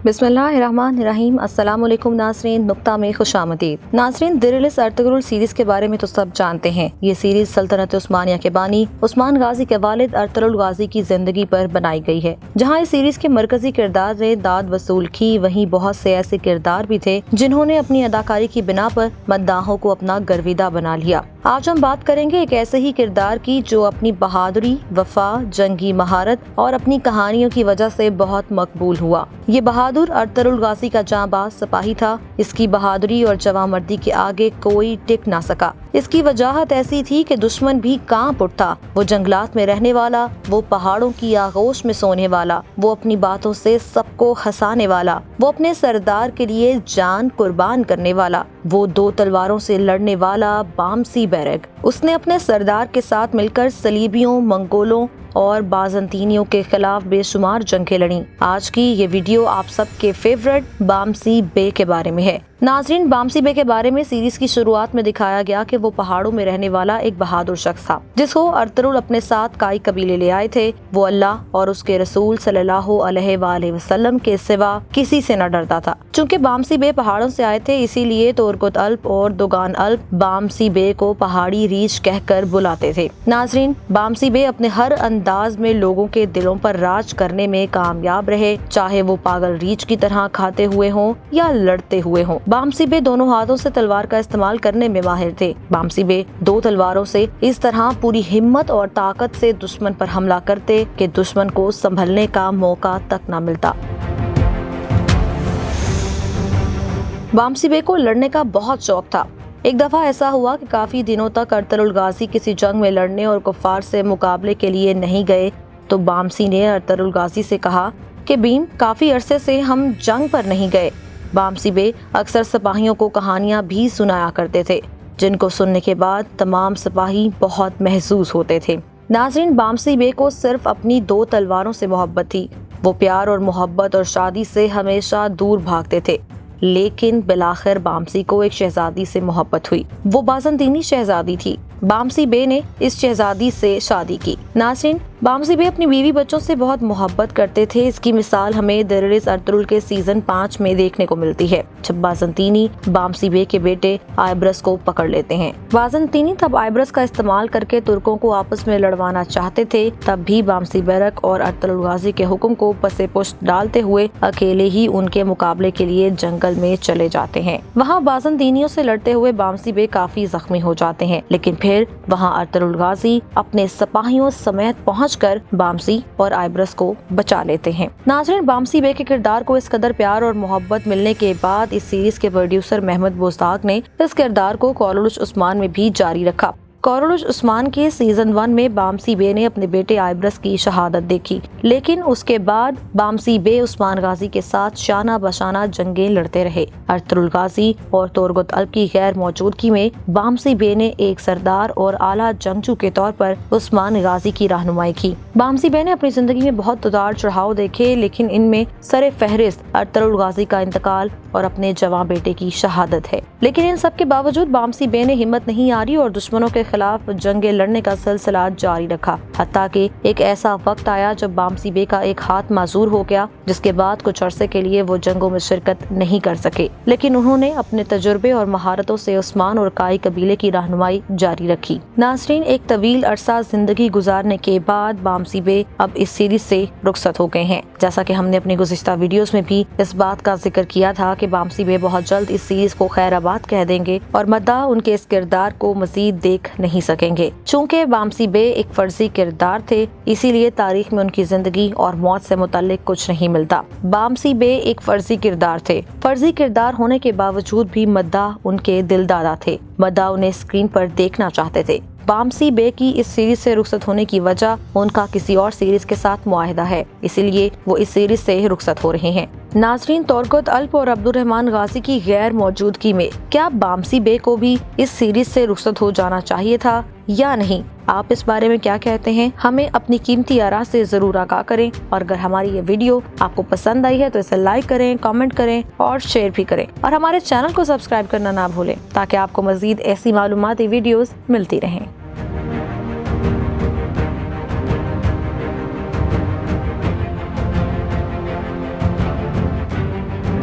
बिस्मिल्लाहिर्रहमानिर्रहीम। अस्सलाम वालेकुम नाज़रीन, नुक्ता में खुशामदीद। नाज़रीन, दिरिलिस अर्तुगरुल सीरीज़ के बारे में तो सब जानते हैं। ये सीरीज़ सल्तनत उस्मानिया के बानी उस्मान गाजी के वालिद अर्तुगरुल गाजी की जिंदगी पर बनाई गई है। जहाँ इस सीरीज़ के मरकजी किरदार ने दाद वसूल की, वहीं बहुत से ऐसे किरदार भी थे जिन्होंने अपनी अदाकारी की बिना पर मद्दाहों को अपना गर्विदा बना लिया। आज हम बात करेंगे एक ऐसे ही किरदार की जो अपनी बहादुरी, वफा, जंगी महारत और अपनी कहानियों की वजह से बहुत मकबूल हुआ। ये बहादुर अर्तुगरुल गाजी का जांबाज सिपाही था। इसकी बहादुरी और जवामर्दी के आगे कोई टिक ना सका। इसकी वजाहत ऐसी थी कि दुश्मन भी कांप उठता। वो जंगलात में रहने वाला, वो पहाड़ों की आगोश में सोने वाला, वो अपनी बातों से सबको हंसाने वाला, वो अपने सरदार के लिए जान कुर्बान करने वाला, वो 2 तलवारों से लड़ने वाला बामसी बैरक। उसने अपने सरदार के साथ मिलकर सलीबियों, मंगोलों और बाज़ंतीनियों के खिलाफ बेशुमार जंगें लड़ी। आज की ये वीडियो आप सबके फेवरेट बामसी बे के बारे में है। नाज़रीन, बामसी बे के बारे में सीरीज की शुरुआत में दिखाया गया कि वो पहाड़ों में रहने वाला एक बहादुर शख्स था जिसको अर्तुगरुल अपने साथ काई कबीले ले आए थे। वो अल्लाह और उसके रसूल सल्लल्लाहु अलैहि वसल्लम के सिवा किसी से न डरता था। चूँकि बामसी बे पहाड़ों से आए थे, इसीलिए तुर्कुत अल्प और दोगान अल्प बामसी बे को पहाड़ी रीछ कहकर बुलाते थे। नाज़रीन, बामसी बे अपने हर अंदाज में लोगों के दिलों पर राज करने में कामयाब रहे, चाहे वो पागल रीछ की तरह खाते हुए हों या लड़ते हुए हों। बामसी बे दोनों हाथों से तलवार का इस्तेमाल करने में माहिर थे। बामसी बे 2 तलवारों से इस तरह पूरी हिम्मत और ताकत से दुश्मन पर हमला करते कि दुश्मन को संभलने का मौका तक न मिलता। बामसी बे को लड़ने का बहुत शौक था। एक दफा ऐसा हुआ कि काफी दिनों तक अर्तुगरुल गाजी किसी जंग में लड़ने और कुफार से मुकाबले के लिए नहीं गए तो बामसी ने अर्तुगरुल गाजी से कहा कि भीम, काफी अरसे से हम जंग पर नहीं गए। बामसी बे अक्सर सिपाहियों को कहानियां भी सुनाया करते थे, जिनको सुनने के बाद तमाम सिपाही बहुत महसूस होते थे। नाज़रीन, बामसी बे को सिर्फ अपनी 2 तलवारों से मोहब्बत थी। वो प्यार और मोहब्बत और शादी से हमेशा दूर भागते थे, लेकिन बिलाखिर बामसी को एक शहजादी से मोहब्बत हुई। वो बाज़ंतीनी शहजादी थी। बामसी बे ने इस शहजादी से शादी की। नाज़रीन, बामसी बे अपनी बीवी बच्चों से बहुत मोहब्बत करते थे। इसकी मिसाल हमें दिरिलिस अर्तुगरुल के सीजन 5 में देखने को मिलती है, जब बाज़ंतीनी बामसी बे के बेटे आयब्रस को पकड़ लेते हैं। बाज़ंतीनी तब आयब्रस का इस्तेमाल करके तुर्कों को आपस में लड़वाना चाहते थे। तब भी बामसी बैरक और अर्तुगरुल गाजी के हुक्म को पसे पुष्ट डालते हुए अकेले ही उनके मुकाबले के लिए जंगल में चले जाते हैं। वहाँ बाज़ंतीनियों से लड़ते हुए बामसी बे काफी जख्मी हो जाते हैं, लेकिन फिर वहाँ अर्तुगरुल गाजी अपने सिपाहियों समेत पहुंचकर बामसी और आयब्रस को बचा लेते हैं। नाज़रीन, बामसी बे के किरदार को इस कदर प्यार और मोहब्बत मिलने के बाद इस सीरीज के प्रोड्यूसर महमूद बोस्ताक ने इस किरदार को कौलुल उस्मान में भी जारी रखा। कौलुल उस्मान के सीजन 1 में बामसी बे ने अपने बेटे आयब्रस की शहादत देखी, लेकिन उसके बाद बामसी बे उस्मान गाजी के साथ शाना बशाना जंगें लड़ते रहे। अर्तुगरुल गाजी और तुर्कुत अल्प की गैर मौजूदगी में बामसी बे ने एक सरदार और आला जंगजू के तौर पर उस्मान गाजी की रहनुमाई की। बामसी बे ने अपनी जिंदगी में बहुत उतार चढ़ाव देखे, लेकिन इनमें सरे फहरिस्त अर्तुगरुल गाजी का इंतकाल और अपने जवां बेटे की शहादत है। लेकिन इन सब के बावजूद बामसी बे ने हिम्मत नहीं हारी और दुश्मनों के खिलाफ जंगे लड़ने का सिलसिला जारी रखा, हत्ता कि एक ऐसा वक्त आया जब बामसी बे का एक हाथ माजूर हो गया, जिसके बाद कुछ अरसे के लिए वो जंगों में शिरकत नहीं कर सके। लेकिन उन्होंने अपने तजुर्बे और महारतों से उस्मान और काई कबीले की रहनुमाई जारी रखी। नाज़रीन, एक तवील अरसा जिंदगी गुजारने के बाद बामसी बे अब इस सीरीज से रुखसत हो गए हैं। जैसा कि हमने अपनी गुज़िश्ता वीडियोस में भी इस बात का जिक्र किया था कि बामसी बे बहुत जल्द इस सीरीज को खैराबाद कह देंगे और मद्दाह उनके इस किरदार को मजीद देख नहीं सकेंगे। चूँकि बामसी बे एक फर्जी किरदार थे, इसीलिए तारीख में उनकी जिंदगी और मौत से मुताल्लिक कुछ नहीं मिलता। बामसी बे एक फर्जी किरदार थे। फर्जी किरदार होने के बावजूद भी मद्दाह उनके दिलदादा थे। मद्दाह उन्हें स्क्रीन पर देखना चाहते थे। बामसी बे की इस सीरीज से रुखसत होने की वजह उनका किसी और सीरीज के साथ मुआहिदा है, इसीलिए वो इस सीरीज से रुखसत हो रहे हैं। नाज़रीन, तुर्कुत अल्प और अब्दुर्रहमान गाजी की गैर मौजूदगी में क्या बामसी बे को भी इस सीरीज से रुखसत हो जाना चाहिए था या नहीं? आप इस बारे में क्या कहते हैं? हमें अपनी कीमती आरा से जरूर आगाह करें और अगर हमारी ये वीडियो आपको पसंद आई है तो इसे लाइक करें, कमेंट करें और शेयर भी करें और हमारे चैनल को सब्सक्राइब करना ना भूलें ताकि आपको मजीद ऐसी मालूमाती वीडियोस मिलती रहें।